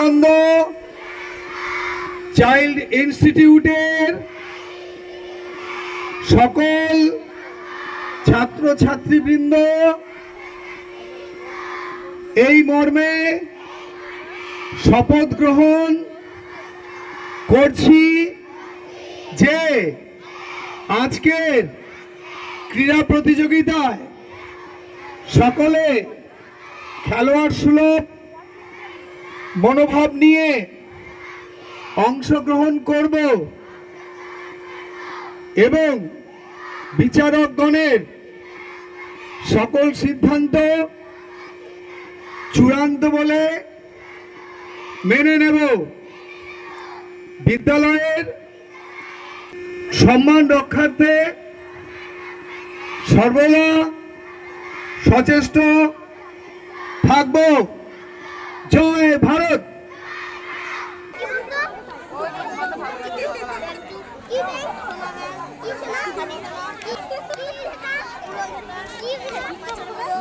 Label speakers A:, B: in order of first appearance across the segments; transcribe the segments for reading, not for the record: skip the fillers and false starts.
A: Vivekananda child ইনস্টিটিউটের সকল ছাত্রছাত্রীবৃন্দ এই মর্মে শপথ গ্রহণ করছি যে আজকের ক্রীড়া প্রতিযোগিতায় সকলে খেলোয়াড় সুলভ মনোভাব নিয়ে অংশগ্রহণ করব এবং বিচারকগণের সকল সিদ্ধান্ত চূড়ান্ত বলে মেনে নেব। বিদ্যালয়ের সম্মান রক্ষার্থে সর্বদা সচেষ্ট থাকব। জয় ভারত।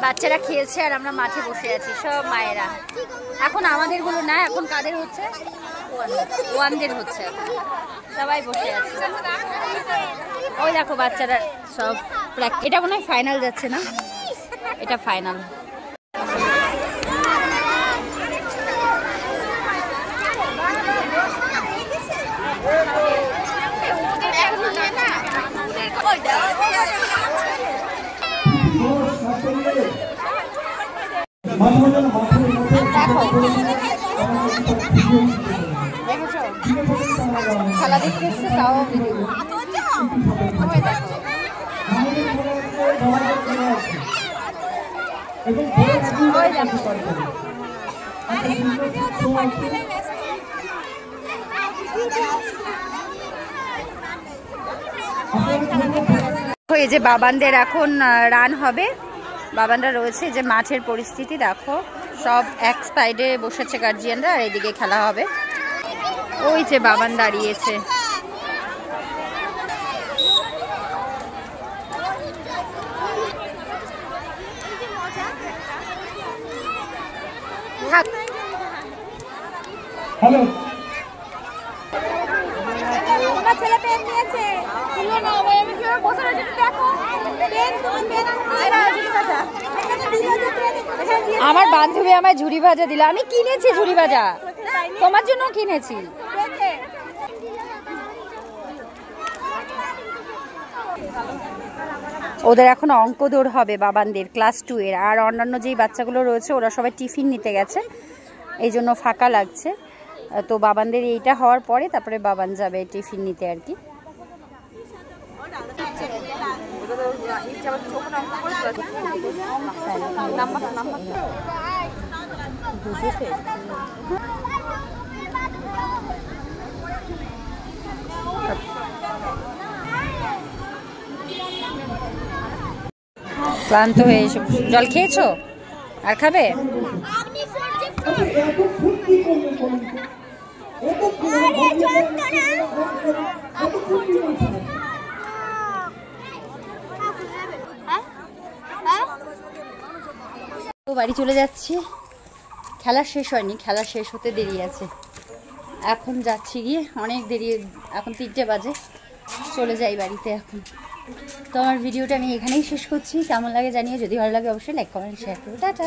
B: বাচ্চারা খেলছে আর আমরা মাঠে বসে আছি, সব মায়েরা। এখন আমাদের গুলো না, এখন কাদের হচ্ছে? ওয়ানদের হচ্ছে। সবাই বসে আছে। ওই দেখো বাচ্চারা সব প্র্যাকটিস। এটা মনে হয় ফাইনাল যাচ্ছে না? এটা ফাইনাল। খেলা দেখতে এসছে, তাও এই যে বাবানদের এখন রান হবে। বাবানরা রয়েছে, যে মাঠের পরিস্থিতি দেখো, সব এক সাইডে বসেছে গার্জিয়ানরা, আর এদিকে খেলা হবে। ওই যে বাবান দাঁড়িয়েছে।
A: হ্যালো,
B: ছেলে পেন নিয়েছে। আমার বান্ধবী আমায় ঝুড়ি ভাজা দিল। আমি কিনেছি ঝুড়ি ভাজা, তোমার জন্য কিনেছি। ওদের এখন অঙ্ক দৌড় হবে বাবানদের, ক্লাস 2 এর। আর অন্যান্য যেই বাচ্চাগুলো রয়েছে ওরা সবাই টিফিন নিতে গেছে, এই জন্য ফাঁকা লাগছে। তো বাবানদের এইটা হওয়ার পরে তারপরে বাবান যাবে টিফিন নিতে আর কি। ক্লান্ত হয়ে এসে জল খেয়েছো? আর খাবে? তো বাড়ি চলে যাচ্ছি। খেলা শেষ হয়নি, খেলা শেষ হতে দেরি আছে। এখন যাচ্ছি গিয়ে, অনেক দেরি, এখন 3টে বাজে। চলে যাই বাড়িতে এখন। তো আমার ভিডিওটা আমি এখানেই শেষ করছি। কেমন লাগে জানিয়ে, যদি ভালো লাগে অবশ্যই লাইক কমেন্ট শেয়ার করো। টাটা।